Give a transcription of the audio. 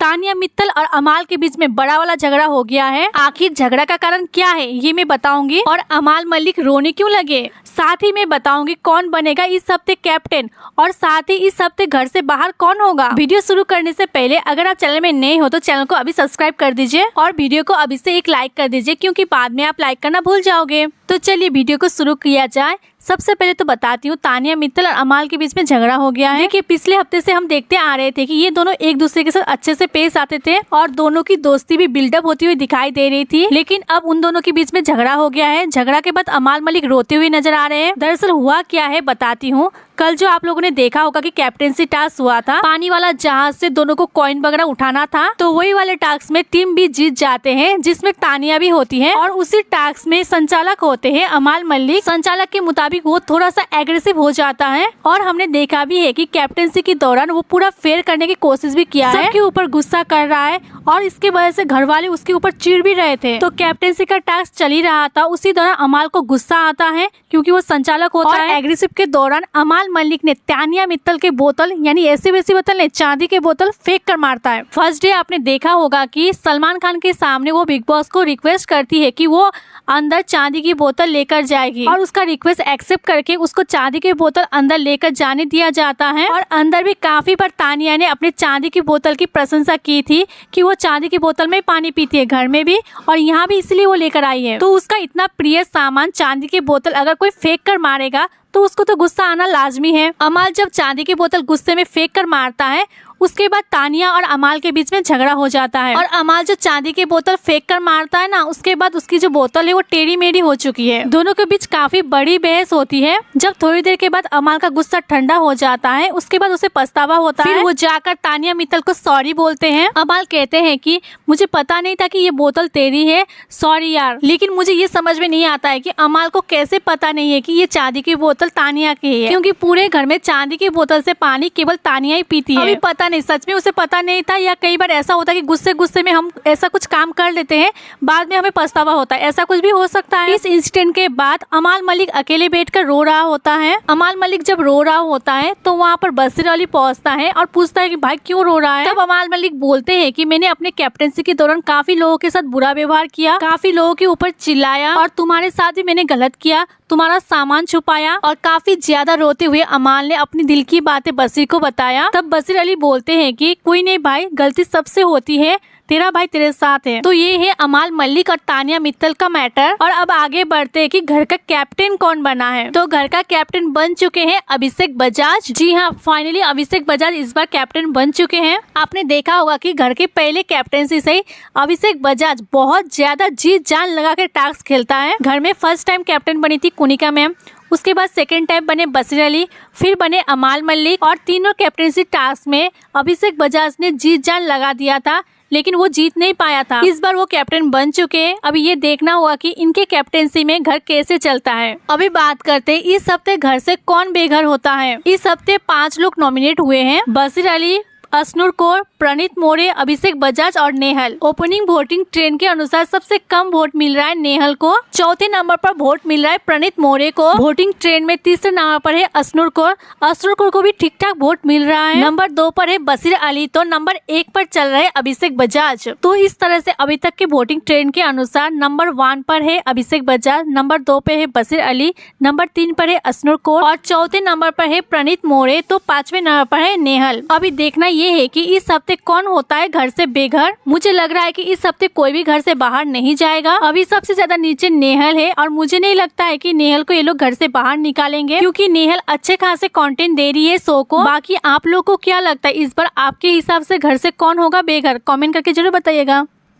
तानिया मित्तल और अमाल के बीच में बड़ा वाला झगड़ा हो गया है। आखिर झगड़ा का कारण क्या है ये मैं बताऊंगी, और अमाल मलिक रोने क्यों लगे। साथ ही मैं बताऊंगी कौन बनेगा इस हफ्ते कैप्टन, और साथ ही इस हफ्ते घर से बाहर कौन होगा। वीडियो शुरू करने से पहले अगर आप चैनल में नए हो तो चैनल को अभी सब्सक्राइब कर दीजिए और वीडियो को अभी से एक लाइक कर दीजिए, क्योंकि बाद में आप लाइक करना भूल जाओगे। तो चलिए वीडियो को शुरू किया जाए। सबसे पहले तो बताती हूँ तानिया मित्तल और अमाल के बीच में झगड़ा हो गया है। देखिए पिछले हफ्ते से हम देखते आ रहे थे कि ये दोनों एक दूसरे के साथ अच्छे से पेश आते थे और दोनों की दोस्ती भी बिल्डअप होती हुई दिखाई दे रही थी, लेकिन अब उन दोनों के बीच में झगड़ा हो गया है। झगड़ा के बाद अमाल मलिक रोते हुए नजर आ रहे हैं। दरअसल हुआ क्या है बताती हूँ। कल जो आप लोगों ने देखा होगा कि कैप्टेंसी टास्क हुआ था, पानी वाला जहाज से दोनों को कॉइन वगैरह उठाना था, तो वही वाले टास्क में टीम भी जीत जाते हैं, जिसमें तानिया भी होती है। और उसी टास्क में संचालक होते हैं अमाल मलिक। संचालक के मुताबिक वो थोड़ा सा एग्रेसिव हो जाता है और हमने देखा भी है कि कैप्टेंसी के दौरान वो पूरा फेयर करने की कोशिश भी किया है, सबके ऊपर गुस्सा कर रहा है और इसकी वजह से घर वाले उसके ऊपर चिढ़ भी रहे थे। तो कैप्टेंसी का टास्क चल ही रहा था, उसी दौरान अमाल को गुस्सा आता है क्योंकि वो संचालक होता है। एग्रेसिव के दौरान अमाल मलिक ने तानिया मित्तल के बोतल यानी ऐसी वैसी बोतल ने चांदी के बोतल फेंक कर मारता है। फर्स्ट डे आपने देखा होगा कि सलमान खान के सामने वो बिग बॉस को रिक्वेस्ट करती है कि वो अंदर चांदी की बोतल लेकर जाएगी, और उसका रिक्वेस्ट एक्सेप्ट करके उसको चांदी की बोतल अंदर लेकर जाने दिया जाता है। और अंदर भी काफी बार तानिया ने अपने चांदी की बोतल की प्रशंसा की थी कि वो चांदी की बोतल में पानी पीती है, घर में भी और यहाँ भी, इसलिए वो लेकर आई है। तो उसका इतना प्रिय सामान चांदी की बोतल अगर कोई फेंक कर मारेगा तो उसको तो गुस्सा आना लाजमी है। अमाल जब चांदी की बोतल गुस्से में फेंक कर मारता है, उसके बाद तानिया और अमाल के बीच में झगड़ा हो जाता है। और अमाल जो चांदी की बोतल फेंक कर मारता है ना, उसके बाद उसकी जो बोतल है वो टेढ़ी मेढ़ी हो चुकी है। दोनों के बीच काफी बड़ी बहस होती है। जब थोड़ी देर के बाद अमाल का गुस्सा ठंडा हो जाता है, उसके बाद उसे पछतावा होता है। फिर वो जाकर तानिया मित्तल को सॉरी बोलते हैं। अमाल कहते हैं कि मुझे पता नहीं था कि ये बोतल तेरी है, सॉरी यार। लेकिन मुझे ये समझ में नहीं आता है कि अमाल को कैसे पता नहीं है कि ये चांदी की बोतल तानिया की है, क्योंकि पूरे घर में चांदी की बोतल से पानी केवल तानिया ही पीती है। अभी पता नहीं सच में उसे पता नहीं था, या कई बार ऐसा होता है कि गुस्से गुस्से में हम ऐसा कुछ काम कर लेते हैं, बाद में हमें पछतावा होता है, ऐसा कुछ भी हो सकता है। इस इंसिडेंट के बाद अमाल मलिक अकेले बैठकर रो रहा होता है। अमाल मलिक जब रो रहा होता है तो वहाँ पर बसीर अली पहुँचता है और पूछता है कि भाई क्यों रो रहा है। तब अमाल मलिक बोलते हैं कि मैंने अपने कैप्टेंसी के दौरान काफी लोगों के साथ बुरा व्यवहार किया, काफी लोगों के ऊपर चिल्लाया, और तुम्हारे साथ भी मैंने गलत किया, तुम्हारा सामान छुपाया। और काफी ज्यादा रोते हुए अमाल ने अपनी दिल की बातें बसीर को बताया। तब बसीर अली बोलते हैं कि कोई नहीं भाई, गलती सबसे होती है, तेरा भाई तेरे साथ है। तो ये है अमाल मलिक और तानिया मित्तल का मैटर। और अब आगे बढ़ते हैं कि घर का कैप्टन कौन बना है। तो घर का कैप्टन बन चुके हैं अभिषेक बजाज। जी हाँ, फाइनली अभिषेक बजाज इस बार कैप्टन बन चुके हैं। आपने देखा होगा कि घर के पहले कैप्टनसी से ही अभिषेक बजाज बहुत ज्यादा जी जान लगा कर टास्क खेलता है। घर में फर्स्ट टाइम कैप्टन बनी थी कुनिका मैम, उसके बाद सेकेंड टाइम बने बसीर अली, फिर बने अमाल मलिक, और तीनों कैप्टनसी टास्क में अभिषेक बजाज ने जीत जान लगा दिया था, लेकिन वो जीत नहीं पाया था। इस बार वो कैप्टन बन चुके हैं। अभी ये देखना होगा कि इनके कैप्टेंसी में घर कैसे चलता है। अभी बात करते हैं इस हफ्ते घर से कौन बेघर होता है। इस हफ्ते 5 लोग नॉमिनेट हुए हैं, बसीर अली, असनुर कौर, प्रणीत मोरे, अभिषेक बजाज और नेहल। ओपनिंग वोटिंग ट्रेंड के अनुसार सबसे कम वोट मिल रहा है नेहल को, चौथे नंबर पर वोट मिल रहा है प्रणीत मोरे को। वोटिंग ट्रेंड में तीसरे नंबर पर है असनुर कौर। असनुर कौर को भी ठीक ठाक वोट मिल रहा है। नंबर 2 पर है बसीर अली, तो नंबर 1 पर चल रहे अभिषेक बजाज। तो इस तरह से अभी तक के वोटिंग ट्रेंड के अनुसार नंबर 1 पर है अभिषेक बजाज, नंबर 2 पे है बसीर अली, नंबर 3 पर है असनुर कौर और चौथे नंबर पर है प्रणीत मोरे, तो 5वें नंबर पर है नेहल। अभी देखना ये है कि इस हफ्ते कौन होता है घर से बेघर। मुझे लग रहा है कि इस हफ्ते कोई भी घर से बाहर नहीं जाएगा। अभी सबसे ज्यादा नीचे नेहल है, और मुझे नहीं लगता है कि नेहल को ये लोग घर से बाहर निकालेंगे, क्योंकि नेहल अच्छे खासे कंटेंट दे रही है शो को। बाकी आप लोगों को क्या लगता है इस बार आपके हिसाब से घर से कौन होगा बेघर, कमेंट करके जरूर बताइएगा।